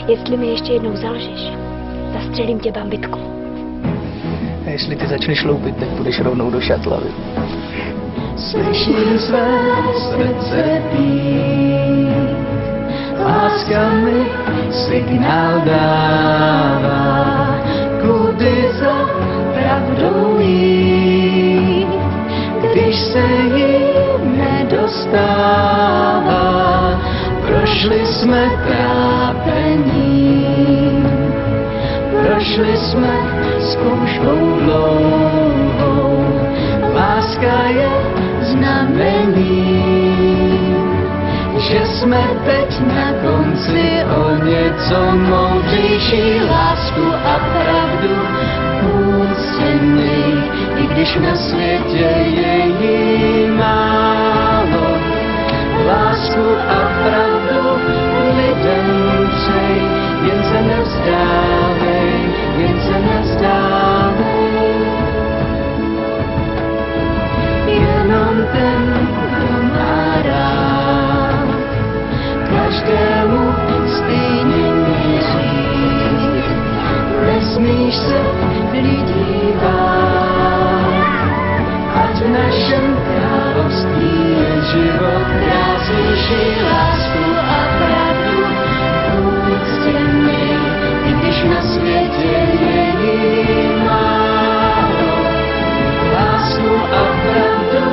Jestli mi ještě jednou zalžeš, zastřelím tě bambitkou. A jestli ty začneš loupit, tak půjdeš rovnou do šatlavy. Slyším své srdce pít, láska mi signál dává, kudy za pravdou jít, když se jí nedostává. Prošli jsme trápením, prošli jsme zkouškou dlouhou, láska je znamení, že jsme teď na konci o něco moudřejší. Lásku a pravdu úctěnej, i když na světě je jí málo. Lásku a pravdu lidem přej, jen se nevzdávej, jen se nevzdávej. Jenom ten, kdo má rád, každému stejně měří. Nesmíš se lidí bát, ať v našem království je život krásnější. Lásku a pravdu úctěnej, i když na světě je jí málo. Lásku a pravdu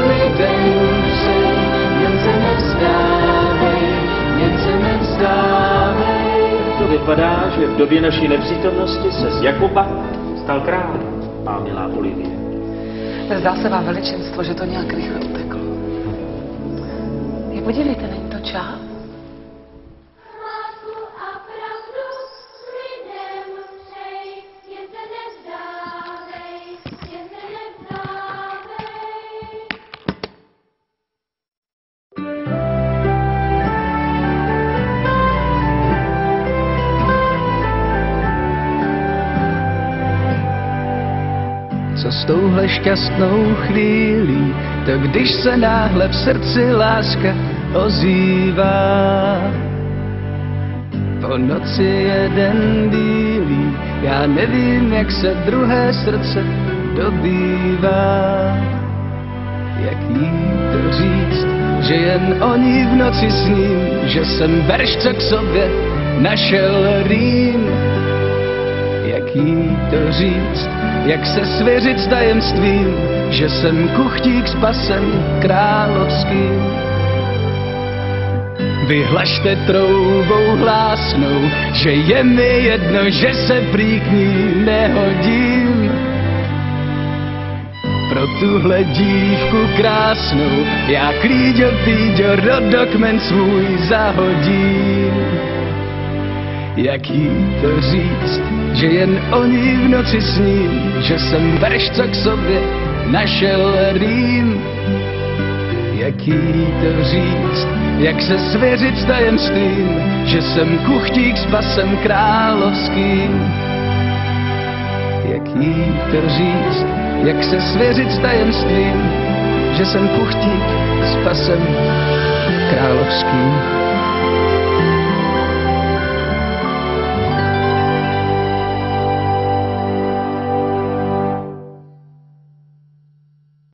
lidem přej, jen se nevzdávej, jen se nevzdávej. To vypadá, že v době naší nepřítomnosti se z Jakuba stal král, má milá Olivie. Zdá se vám, veličenstvo, že to nějak rychle uteklo. Podívejte, není to čas? Co s touhle šťastnou chvílí, to když se náhle v srdci láska ozývá. Po noci jeden bílý, já nevím, jak se druhé srdce dobývá. Jak jí to říct, že jen o ní v noci sním, že jsem verš, co k sobě našel rým. Jak jí to říct, jak se svěřit s tajemstvím, že jsem kuchtík s pasem královským. Vyhlašte troubou hlásnou, že je mi jedno, že se prý k ní nehodím. Pro tuhle dívku krásnou já klíďo, píďo, rodokmen svůj zahodím. Jak jí to říct, že jen o ní v noci sním, že jsem verš, co k sobě našel rým. Jak jí to říct, jak se svěřit s tajemstvím, že jsem kuchtík s pasem královským. Jak jí to říct, jak se svěřit s tajemstvím, že jsem kuchtík s pasem královským.